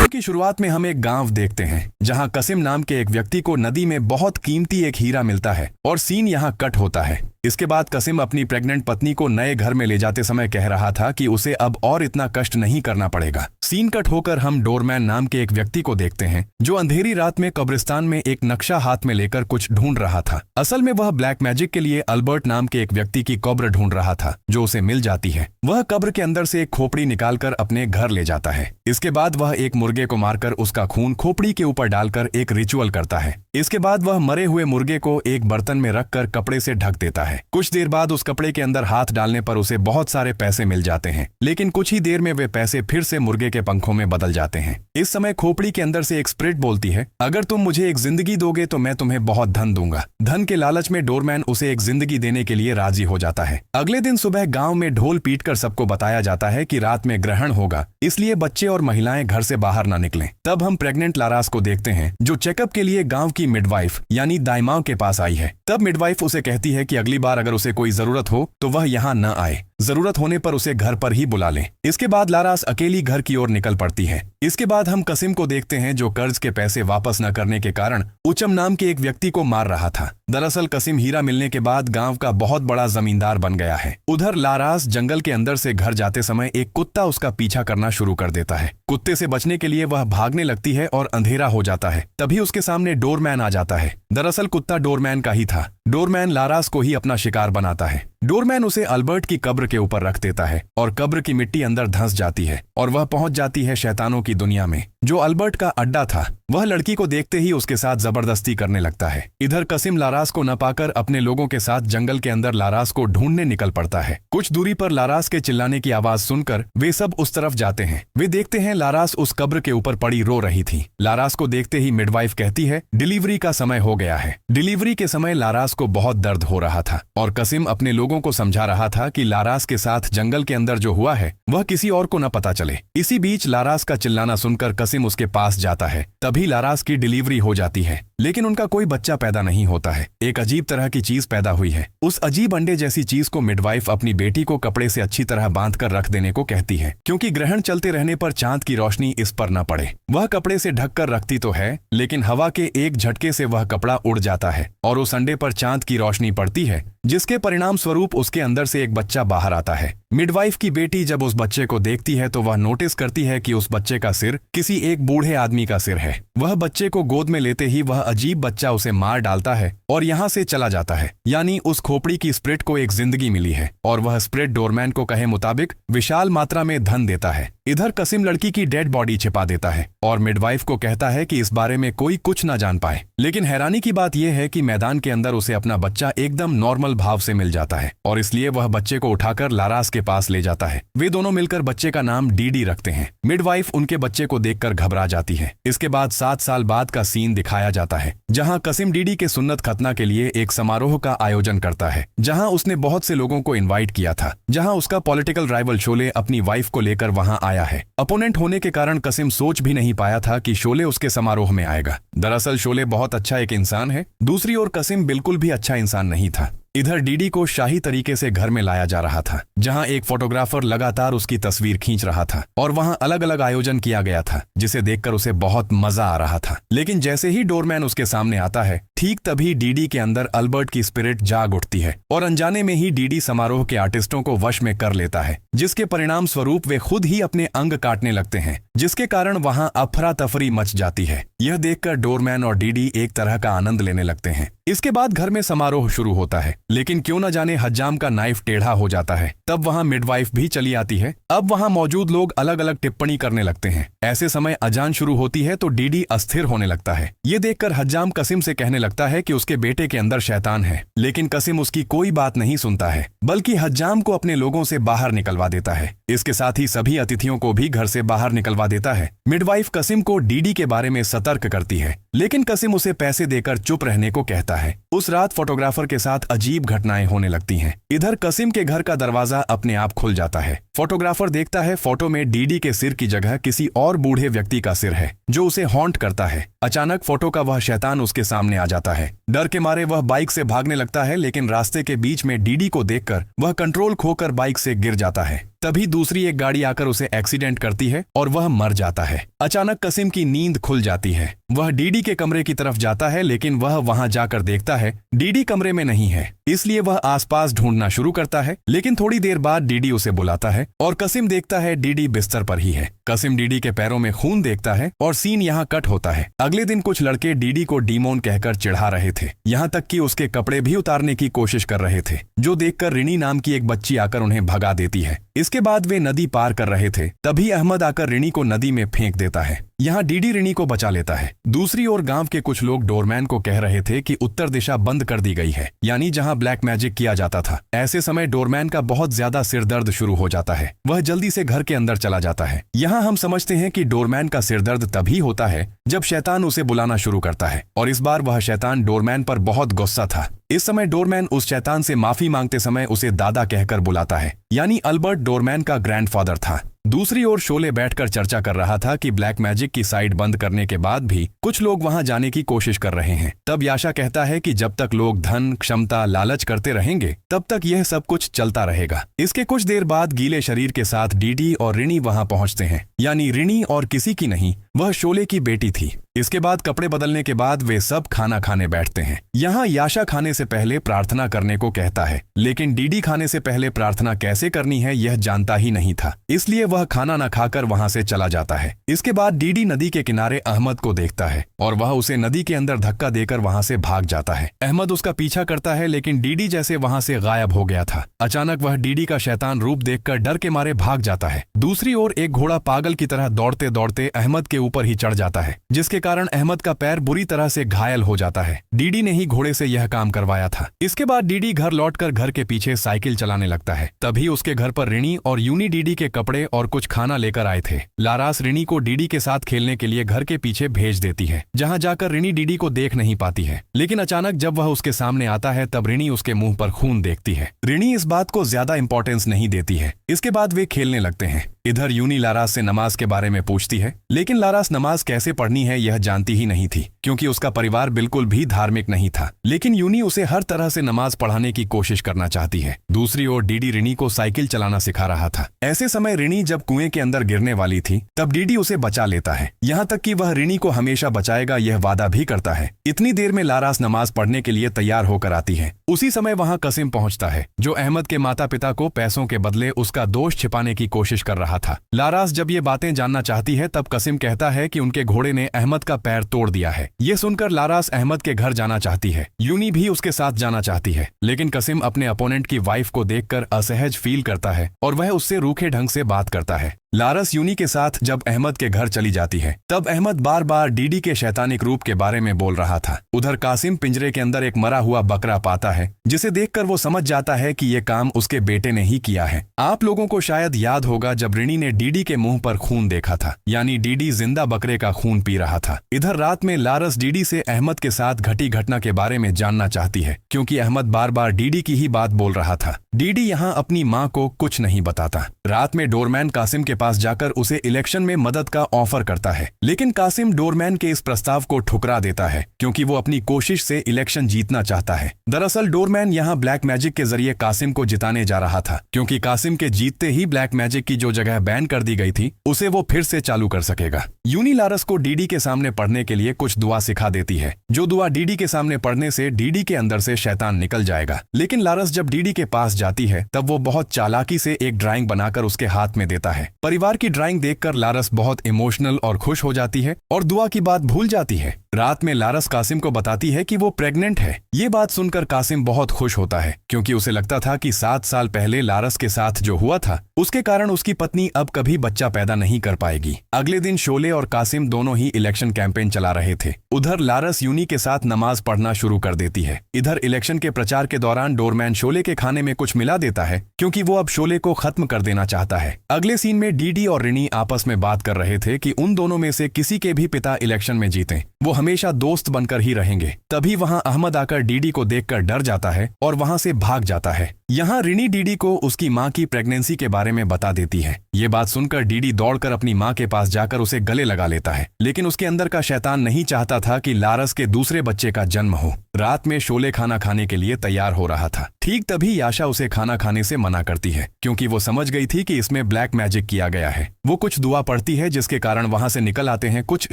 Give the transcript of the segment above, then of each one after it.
की शुरुआत में हम एक गांव देखते हैं जहां कसिम नाम के एक व्यक्ति को नदी में बहुत कीमती एक हीरा मिलता है और सीन यहां कट होता है। इसके बाद कसिम अपनी प्रेग्नेंट पत्नी को नए घर में ले जाते समय कह रहा था कि उसे अब और इतना कष्ट नहीं करना पड़ेगा। सीन कट होकर हम डोरमैन नाम के एक व्यक्ति को देखते हैं जो अंधेरी रात में कब्रिस्तान में एक नक्शा हाथ में लेकर कुछ ढूंढ रहा था। असल में वह ब्लैक मैजिक के लिए अल्बर्ट नाम के एक व्यक्ति की कब्र ढूंढ रहा था जो उसे मिल जाती है। वह कब्र के अंदर से एक खोपड़ी निकालकर अपने घर ले जाता है। इसके बाद वह एक मुर्गे को मारकर उसका खून खोपड़ी के ऊपर डालकर एक रिचुअल करता है। इसके बाद वह मरे हुए मुर्गे को एक बर्तन में रखकर कपड़े से ढक देता है। कुछ देर बाद उस कपड़े के अंदर हाथ डालने पर उसे बहुत सारे पैसे मिल जाते हैं, लेकिन कुछ ही देर में वे पैसे फिर से मुर्गे के पंखों में बदल जाते हैं। इस समय खोपड़ी के अंदर से एक स्पिरिट बोलती है, अगर तुम मुझे एक जिंदगी दोगे तो मैं तुम्हें बहुत धन दूंगा। धन के लालच में डोरमैन उसे एक जिंदगी देने के लिए राजी हो जाता है। अगले दिन सुबह गांव में ढोल पीटकर सबको बताया जाता है कि रात में ग्रहण होगा, इसलिए बच्चे और महिलाएं घर से बाहर न निकलें। तब हम प्रेग्नेंट लारास को देखते हैं जो चेकअप के लिए गांव की मिडवाइफ यानी दाईमाओ के पास आई है। तब मिडवाइफ उसे कहती है कि अगली बार अगर उसे कोई जरूरत हो तो वह यहाँ न आए, जरूरत होने पर उसे घर पर ही बुला लें। इसके बाद लारास अकेली घर की ओर निकल पड़ती है। इसके बाद हम कसिम को देखते हैं जो कर्ज के पैसे वापस न करने के कारण उचम नाम के एक व्यक्ति को मार रहा था। दरअसल कसिम हीरा मिलने के बाद गांव का बहुत बड़ा जमींदार बन गया है। उधर लारास जंगल के अंदर से घर जाते समय एक कुत्ता उसका पीछा करना शुरू कर देता है। कुत्ते से बचने के लिए वह भागने लगती है और अंधेरा हो जाता है। तभी उसके सामने डोरमैन आ जाता है। दरअसल कुत्ता डोरमैन का ही था। डोरमैन लारास को ही अपना शिकार बनाता है। डोरमैन उसे अल्बर्ट की कब्र के ऊपर रख देता है और कब्र की मिट्टी अंदर धंस जाती है और वह पहुंच जाती है शैतानों की दुनिया में जो अल्बर्ट का अड्डा था। वह लड़की को देखते ही उसके साथ जबरदस्ती करने लगता है। इधर कसिम लारास को न पाकर अपने लोगों के साथ जंगल के अंदर लारास को ढूंढने निकल पड़ता है। कुछ दूरी पर लारास के चिल्लाने की आवाज सुनकर वे सब उस तरफ जाते हैं। वे देखते हैं लारास उस कब्र के ऊपर पड़ी रो रही थी। लारास को देखते ही मिडवाइफ कहती है डिलीवरी का समय हो गया है। डिलीवरी के समय लारास को बहुत दर्द हो रहा था और कसिम अपने लोगों को समझा रहा था कि लारास के साथ जंगल के अंदर जो हुआ है वह किसी और को न पता चले। इसी बीच लारास का चिल्लाना सुनकर कसिम उसके पास जाता है। तभी लारास की डिलीवरी हो जाती है, लेकिन उनका कोई बच्चा पैदा नहीं होता है। एक अजीब तरह की चीज पैदा हुई है। उस अजीब अंडे जैसी चीज को मिडवाइफ अपनी बेटी को कपड़े से अच्छी तरह बांधकर रख देने को कहती है, क्योंकि ग्रहण चलते रहने पर चांद की रोशनी इस पर न पड़े। वह कपड़े से ढककर रखती तो है, लेकिन हवा के एक झटके से वह कपड़ा उड़ जाता है और उस अंडे पर चांद की रोशनी पड़ती है, जिसके परिणाम स्वरूप उसके अंदर से एक बच्चा बाहर आता है। मिडवाइफ की बेटी जब उस बच्चे को देखती है तो वह नोटिस करती है कि उस बच्चे का सिर किसी एक बूढ़े आदमी का सिर है। वह बच्चे को गोद में लेते ही वह अजीब बच्चा उसे मार डालता है और यहाँ से चला जाता है। यानी उस खोपड़ी की स्पिरिट को एक जिंदगी मिली है और वह स्पिरिट डोरमैन को कहे मुताबिक विशाल मात्रा में धन देता है। इधर कसिम लड़की की डेड बॉडी छिपा देता है और मिडवाइफ को कहता है कि इस बारे में कोई कुछ न जान पाए। लेकिन हैरानी की बात यह है कि मैदान के अंदर उसे अपना बच्चा एकदम नॉर्मल भाव से मिल जाता है और इसलिए वह बच्चे को उठाकर लारास के पास ले जाता है। वे दोनों मिलकर बच्चे का नाम डीडी रखते हैं। मिडवाइफ उनके बच्चे को देखकर घबरा जाती है। इसके बाद 7 साल बाद का सीन दिखाया जाता है जहां कसिम डीडी के सुन्नत खतना के लिए एक समारोह का आयोजन करता है, जहां उसने बहुत से लोगों को इनवाइट किया था। जहां उसका पॉलिटिकल राइवल शोले अपनी वाइफ को लेकर वहां आया है। अपोनेंट होने के कारण कसिम सोच भी नहीं पाया था कि शोले उसके समारोह में आएगा। दरअसल शोले बहुत अच्छा एक इंसान है। दूसरी ओर कसिम बिल्कुल भी अच्छा इंसान नहीं था। इधर डीडी को शाही तरीके से घर में लाया जा रहा था, जहां एक फोटोग्राफर लगातार उसकी तस्वीर खींच रहा था और वहां अलग अलग आयोजन किया गया था, जिसे देखकर उसे बहुत मजा आ रहा था। लेकिन जैसे ही डोरमैन उसके सामने आता है, ठीक तभी डीडी के अंदर अल्बर्ट की स्पिरिट जाग उठती है और अनजाने में ही डीडी समारोह के आर्टिस्टों को वश में कर लेता है, जिसके परिणाम स्वरूप वे खुद ही अपने अंग काटने लगते हैं, जिसके कारण वहां अफरा तफरी मच जाती है। यह देखकर डोरमैन और डीडी एक तरह का आनंद लेने लगते हैं। इसके बाद घर में समारोह शुरू होता है, लेकिन क्यों न जाने हज्जाम का नाइफ टेढ़ा हो जाता है। तब वहां मिडवाइफ भी चली आती है। अब वहां मौजूद लोग अलग अलग टिप्पणी करने लगते हैं। ऐसे समय अजान शुरू होती है तो डीडी अस्थिर होने लगता है। ये देखकर हज्जाम कसिम से कहने लगता है कि उसके बेटे के अंदर शैतान है, लेकिन कसिम उसकी कोई बात नहीं सुनता है, बल्कि हज्जाम को अपने लोगों से बाहर निकलवा देता है। इसके साथ ही सभी अतिथियों को भी घर से बाहर निकलवा देता है। मिडवाइफ कसिम को डीडी के बारे में सतर्क करती है, लेकिन कसिम उसे पैसे देकर चुप रहने को कहता है। उस रात फोटोग्राफर के साथ अजीब घटनाएं होने लगती हैं। इधर कसिम के घर का दरवाजा अपने आप खुल जाता है। फोटोग्राफर देखता है फोटो में डीडी के सिर की जगह किसी और बूढ़े व्यक्ति का सिर है जो उसे हॉन्ट करता है। अचानक फोटो का वह शैतान उसके सामने आ जाता है। डर के मारे वह बाइक से भागने लगता है, लेकिन रास्ते के बीच में डीडी को देखकर वह कंट्रोल खोकर बाइक से गिर जाता है। तभी दूसरी एक गाड़ी आकर उसे एक्सीडेंट करती है और वह मर जाता है। अचानक कसिम की नींद खुल जाती है। वह डीडी के कमरे की तरफ जाता है, लेकिन वह वहां जाकर देखता है डीडी कमरे में नहीं है। इसलिए वह आसपास ढूंढना शुरू करता है, लेकिन थोड़ी देर बाद डीडी उसे बुलाता है और कसिम देखता है डीडी बिस्तर पर ही है। कसिम डीडी के पैरों में खून देखता है और सीन यहाँ कट होता है। अगले दिन कुछ लड़के डीडी को डीमोन कहकर चिढ़ा रहे थे, यहाँ तक कि उसके कपड़े भी उतारने की कोशिश कर रहे थे, जो देखकर रिनी नाम की एक बच्ची आकर उन्हें भगा देती है। इसके बाद वे नदी पार कर रहे थे, तभी अहमद आकर रिनी को नदी में फेंक देता है। यहाँ डीडी रिनी को बचा लेता है। दूसरी ओर गांव के कुछ लोग डोरमैन को कह रहे थे कि उत्तर दिशा बंद कर दी गई है, यानी जहाँ ब्लैक मैजिक किया जाता था। ऐसे समय डोरमैन का बहुत ज्यादा सिरदर्द शुरू हो जाता है। वह जल्दी से घर के अंदर चला जाता है। यहाँ हम समझते हैं कि डोरमैन का सिरदर्द तभी होता है जब शैतान उसे बुलाना शुरू करता है, और इस बार वह शैतान डोरमैन पर बहुत गुस्सा था। इस समय डोरमैन उस शैतान से माफी मांगते समय उसे दादा कहकर बुलाता है, यानी अल्बर्ट डोरमैन का ग्रैंडफादर था। दूसरी ओर शोले बैठकर चर्चा कर रहा था कि ब्लैक मैजिक की साइट बंद करने के बाद भी कुछ लोग वहां जाने की कोशिश कर रहे हैं। तब याशा कहता है कि जब तक लोग धन, क्षमता, लालच करते रहेंगे तब तक यह सब कुछ चलता रहेगा। इसके कुछ देर बाद गीले शरीर के साथ डीडी और रिनी वहां पहुंचते हैं, यानी रिनी और किसी की नहीं, वह शोले की बेटी थी। इसके बाद कपड़े बदलने के बाद वे सब खाना खाने बैठते हैं। यहाँ याशा खाने से पहले प्रार्थना करने को कहता है, लेकिन डीडी खाने से पहले प्रार्थना कैसे करनी है यह जानता ही नहीं था, इसलिए वह खाना न खाकर वहां से चला जाता है। इसके बाद डीडी नदी के किनारे अहमद को देखता है और वह उसे नदी के अंदर धक्का देकर वहां से भाग जाता है। अहमद उसका पीछा करता है, लेकिन डीडी जैसे वहां से गायब हो गया था। अचानक वह डीडी का शैतान रूप देखकर डर के मारे भाग जाता है। दूसरी ओर एक घोड़ा पागल की तरह दौड़ते दौड़ते अहमद के ऊपर ही चढ़ जाता है, जिसके कारण अहमद का पैर बुरी तरह से घायल हो जाता है। डीडी ने ही घोड़े से यह काम करवाया था। इसके बाद डीडी घर लौटकर घर के पीछे साइकिल चलाने लगता है। तभी उसके घर पर रिनी और यूनी डीडी के कपड़े और कुछ खाना लेकर आए थे। लारास रिनी को डीडी के साथ खेलने के लिए घर के पीछे भेज देती है, जहां जाकर रिनी डीडी को देख नहीं पाती है। लेकिन अचानक जब वह उसके सामने आता है तब रिनी उसके मुंह पर खून देखती है। रिनी इस बात को ज्यादा इंपॉर्टेंस नहीं देती है। इसके बाद वे खेलने लगते हैं। इधर यूनी लारास से नमाज के बारे में पूछती है, लेकिन लारास नमाज कैसे पढ़नी है यह जानती ही नहीं थी, क्योंकि उसका परिवार बिल्कुल भी धार्मिक नहीं था। लेकिन यूनी उसे हर तरह से नमाज पढ़ाने की कोशिश करना चाहती है। दूसरी ओर डीडी रिनी को साइकिल चलाना सिखा रहा था। ऐसे समय रिनी जब कुएं के अंदर गिरने वाली थी तब डीडी उसे बचा लेता है, यहाँ तक कि वह रिनी को हमेशा बचाएगा यह वादा भी करता है। इतनी देर में लारास नमाज पढ़ने के लिए तैयार होकर आती है। उसी समय वहाँ कसिम पहुँचता है, जो अहमद के माता पिता को पैसों के बदले उसका दोष छिपाने की कोशिश कर रहा था। लारास जब ये बातें जानना चाहती है तब कसिम कहता है कि उनके घोड़े ने अहमद का पैर तोड़ दिया है। ये सुनकर लारास अहमद के घर जाना चाहती है। यूनी भी उसके साथ जाना चाहती है, लेकिन कसिम अपने अपोनेंट की वाइफ को देखकर असहज फील करता है और वह उससे रूखे ढंग से बात करता है। लारस यूनी के साथ जब अहमद के घर चली जाती है तब अहमद बार बार डीडी के शैतानिक रूप के बारे में बोल रहा था। उधर कासिम पिंजरे के अंदर एक मरा हुआ बकरा पाता है, जिसे देखकर वो समझ जाता है कि ये काम उसके बेटे ने ही किया है। आप लोगों को शायद याद होगा जब रिनी ने डीडी के मुंह पर खून देखा था, यानी डीडी जिंदा बकरे का खून पी रहा था। इधर रात में लारस डीडी से अहमद के साथ घटी घटना के बारे में जानना चाहती है, क्योंकि अहमद बार बार डीडी की ही बात बोल रहा था। डीडी यहाँ अपनी माँ को कुछ नहीं बताता। रात में डोरमैन कासिम के पास जाकर उसे इलेक्शन में मदद का ऑफर करता है, लेकिन कासिम डोरमैन के इस प्रस्ताव को ठुकरा देता है, क्योंकि वो अपनी कोशिश से इलेक्शन जीतना चाहता है। दरअसल डोरमैन यहाँ ब्लैक मैजिक के जरिए कासिम को जिताने जा रहा था, क्योंकि कासिम के जीतते ही ब्लैक मैजिक की जो जगह बैन कर दी गई थी उसे वो फिर से चालू कर सकेगा। यूनी लारस को डीडी के सामने पढ़ने के लिए कुछ दुआ सिखा देती है, जो दुआ डीडी के सामने पढ़ने से डीडी के अंदर से शैतान निकल जाएगा। लेकिन लारस जब डीडी के पास जाती है तब वो बहुत चालाकी से एक ड्राइंग बनाकर उसके हाथ में देता है। परिवार की ड्राइंग देखकर लारस बहुत इमोशनल और खुश हो जाती है और दुआ की बात भूल जाती है। रात में लारस कासिम को बताती है कि वो प्रेग्नेंट है। ये बात सुनकर कासिम बहुत खुश होता है, क्योंकि उसे लगता था कि 7 साल पहले लारस के साथ जो हुआ था उसके कारण उसकी पत्नी अब कभी बच्चा पैदा नहीं कर पाएगी। अगले दिन शोले और कासिम दोनों ही इलेक्शन कैंपेन चला रहे थे। उधर लारस यूनी के साथ नमाज पढ़ना शुरू कर देती है। इधर इलेक्शन के प्रचार के दौरान डोरमैन शोले के खाने में कुछ मिला देता है, क्योंकि वो अब शोले को खत्म कर देना चाहता है। अगले सीन में डीडी और रिनी आपस में बात कर रहे थे कि उन दोनों में से किसी के भी पिता इलेक्शन में जीतें, वो हमेशा दोस्त बनकर ही रहेंगे। तभी वहां अहमद आकर डीडी को देखकर डर जाता है और वहां से भाग जाता है। यहाँ रिनी डीडी को उसकी माँ की प्रेगनेंसी के बारे में बता देती है। ये बात सुनकर डीडी दौड़कर अपनी माँ के पास जाकर उसे गले लगा लेता है, लेकिन उसके अंदर का शैतान नहीं चाहता था कि लारस के दूसरे बच्चे का जन्म हो। रात में शोले खाना खाने के लिए तैयार हो रहा था। ठीक तभी याशा उसे खाना खाने से मना करती है, क्योंकि वो समझ गई थी कि इसमें ब्लैक मैजिक किया गया है। वो कुछ दुआ पड़ती है जिसके कारण वहां से निकल आते हैं कुछ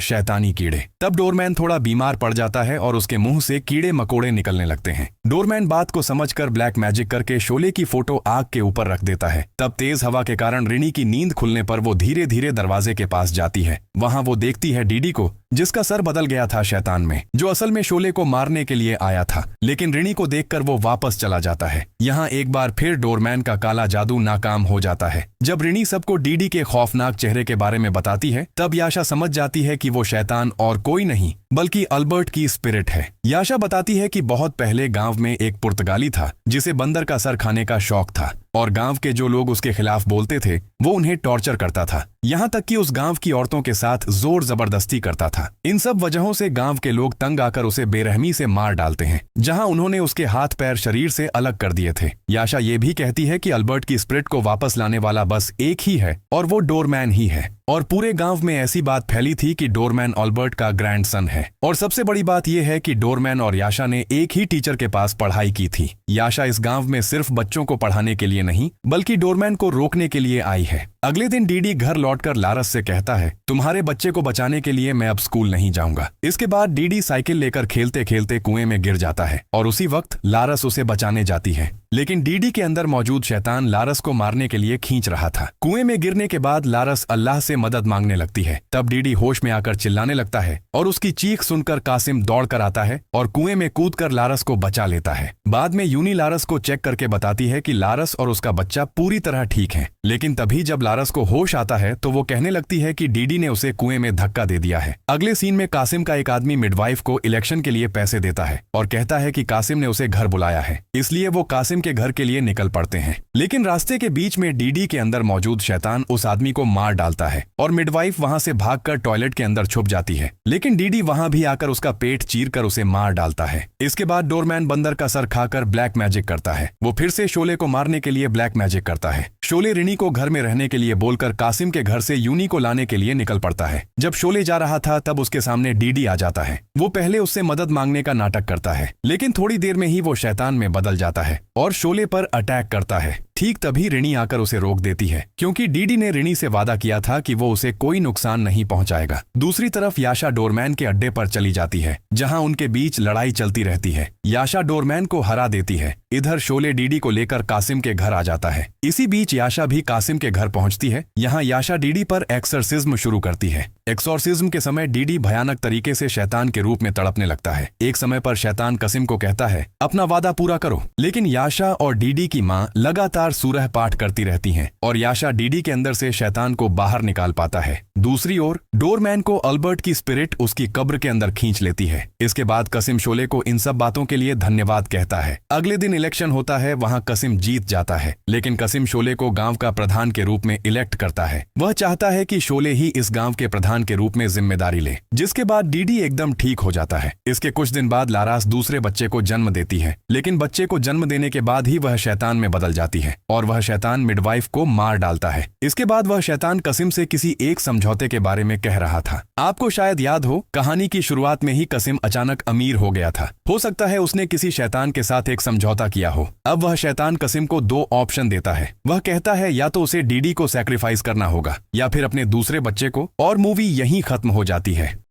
शैतानी कीड़े। तब डोरमैन थोड़ा बीमार पड़ जाता है और उसके मुंह से कीड़े मकोड़े निकलने लगते हैं। डोरमैन बात को समझकर ब्लैक मैजिक करके शोले की फोटो आग के ऊपर रख देता है। तब तेज हवा के कारण रिनी की नींद खुलने पर वो धीरे धीरे दरवाजे के पास जाती है। वहां वो देखती है डीडी को, जिसका सर बदल गया था शैतान में, जो असल में शोले को मारने के लिए आया था। लेकिन रिनी को देखकर वो वापस चला जाता है। यहाँ एक बार फिर डोरमैन का काला जादू नाकाम हो जाता है। जब रिनी सबको डीडी के खौफनाक चेहरे के बारे में बताती है, तब याशा समझ जाती है कि वो शैतान और कोई नहीं बल्कि अल्बर्ट की स्पिरिट है। याशा बताती है कि बहुत पहले गांव में एक पुर्तगाली था जिसे बंदर का सर खाने का शौक था, और गांव के जो लोग उसके खिलाफ बोलते थे वो उन्हें टॉर्चर करता था, यहाँ तक कि उस गांव की औरतों के साथ जोर जबरदस्ती करता था। इन सब वजहों से गांव के लोग तंग आकर उसे बेरहमी से मार डालते हैं, जहां उन्होंने उसके हाथ पैर शरीर से अलग कर दिए थे। याशा ये भी कहती है कि अल्बर्ट की स्पिरिट को वापस लाने वाला बस एक ही है और वो डोरमैन ही है। और पूरे गांव में ऐसी बात फैली थी कि डोरमैन अल्बर्ट का ग्रैंडसन है। और सबसे बड़ी बात यह है कि डोरमैन और याशा ने एक ही टीचर के पास पढ़ाई की थी। याशा इस गांव में सिर्फ बच्चों को पढ़ाने के लिए नहीं बल्कि डोरमैन को रोकने के लिए आई है। अगले दिन डीडी घर लौटकर लारस से कहता है, तुम्हारे बच्चे को बचाने के लिए मैं अब स्कूल नहीं जाऊंगा। इसके बाद डीडी साइकिल लेकर खेलते खेलते कुएं में गिर जाता है और उसी वक्त लारस उसे बचाने जाती है। लेकिन डीडी के अंदर मौजूद शैतान लारस को मारने के लिए खींच रहा था। कुएं में गिरने के बाद लारस अल्लाह से मदद मांगने लगती है। तब डीडी होश में आकर चिल्लाने लगता है और उसकी चीख सुनकर कासिम दौड़कर आता है और कुएं में कूदकर लारस को बचा लेता है। बाद में यूनी लारस को चेक करके बताती है कि लारस और उसका बच्चा पूरी तरह ठीक है। लेकिन तभी जब लारस को होश आता है तो वो कहने लगती है कि डीडी ने उसे कुएं में धक्का दे दिया है। अगले सीन में कासिम का एक आदमी मिडवाइफ को इलेक्शन के लिए पैसे देता है और कहता है कि कासिम ने उसे घर बुलाया है, इसलिए वो कासिम के घर के लिए निकल पड़ते हैं। लेकिन रास्ते के बीच में डीडी के अंदर मौजूद शैतान उस आदमी को मार डालता है और मिडवाइफ वहां से भागकर टॉयलेट के अंदर छुप जाती है। लेकिन डीडी वहां भी आकर उसका पेट चीरकर उसे मार डालता है। इसके बाद डोरमैन बंदर का सर खाकर ब्लैक मैजिक करता है। वो फिर से शोले को मारने के लिए ब्लैक मैजिक करता है। शोले रिनी को घर में रहने के लिए बोलकर कासिम के घर से यूनी को लाने के लिए निकल पड़ता है। जब शोले जा रहा था तब उसके सामने डीडी आ जाता है। वो पहले उससे मदद मांगने का नाटक करता है, लेकिन थोड़ी देर में ही वो शैतान में बदल जाता है और शोले पर अटैक करता है। ठीक तभी रिनी आकर उसे रोक देती है, क्योंकि डीडी ने रिनी से वादा किया था कि वो उसे कोई नुकसान नहीं पहुंचाएगा। दूसरी तरफ याशा डोरमैन के अड्डे पर चली जाती है, जहां उनके बीच लड़ाई चलती रहती है। याशा डोरमैन को हरा देती है। इधर शोले डीडी को लेकर कासिम के घर आ जाता है। इसी बीच याशा भी कासिम के घर पहुंचती है। यहाँ याशा डीडी पर एक्सोर्सिज्म शुरू करती है। एक्सोर्सिज्म के समय डीडी भयानक तरीके से शैतान के रूप में तड़पने लगता है। एक समय पर शैतान कासिम को कहता है, अपना वादा पूरा करो। लेकिन याशा और डीडी की माँ लगातार सूरह पाठ करती रहती हैं और याशा डीडी के अंदर से शैतान को बाहर निकाल पाता है। दूसरी ओर डोरमैन को अल्बर्ट की स्पिरिट उसकी कब्र के अंदर खींच लेती है। इसके बाद कासिम शोले को इन सब बातों के लिए धन्यवाद कहता है। अगले दिन इलेक्शन होता है। वहां कासिम जीत जाता है, लेकिन कासिम शोले को गांव का प्रधान के रूप में इलेक्ट करता है। वह चाहता है कि शोले ही इस गांव के प्रधान के रूप में जिम्मेदारी ले, जिसके बाद डीडी एकदम ठीक हो जाता है। इसके कुछ दिन बाद लारास दूसरे बच्चे को जन्म देती है, लेकिन बच्चे को जन्म देने के बाद ही वह शैतान में बदल जाती है और वह शैतान मिडवाइफ को मार डालता है। इसके बाद वह शैतान कासिम से किसी एक समझौते के बारे में कह रहा था। आपको शायद याद हो, कहानी की शुरुआत में ही कासिम अचानक अमीर हो गया था। हो सकता है उसने किसी शैतान के साथ एक समझौता किया हो। अब वह शैतान कासिम को दो ऑप्शन देता है। वह कहता है या तो उसे डीडी को सैक्रिफाइस करना होगा या फिर अपने दूसरे बच्चे को, और मूवी यहीं खत्म हो जाती है।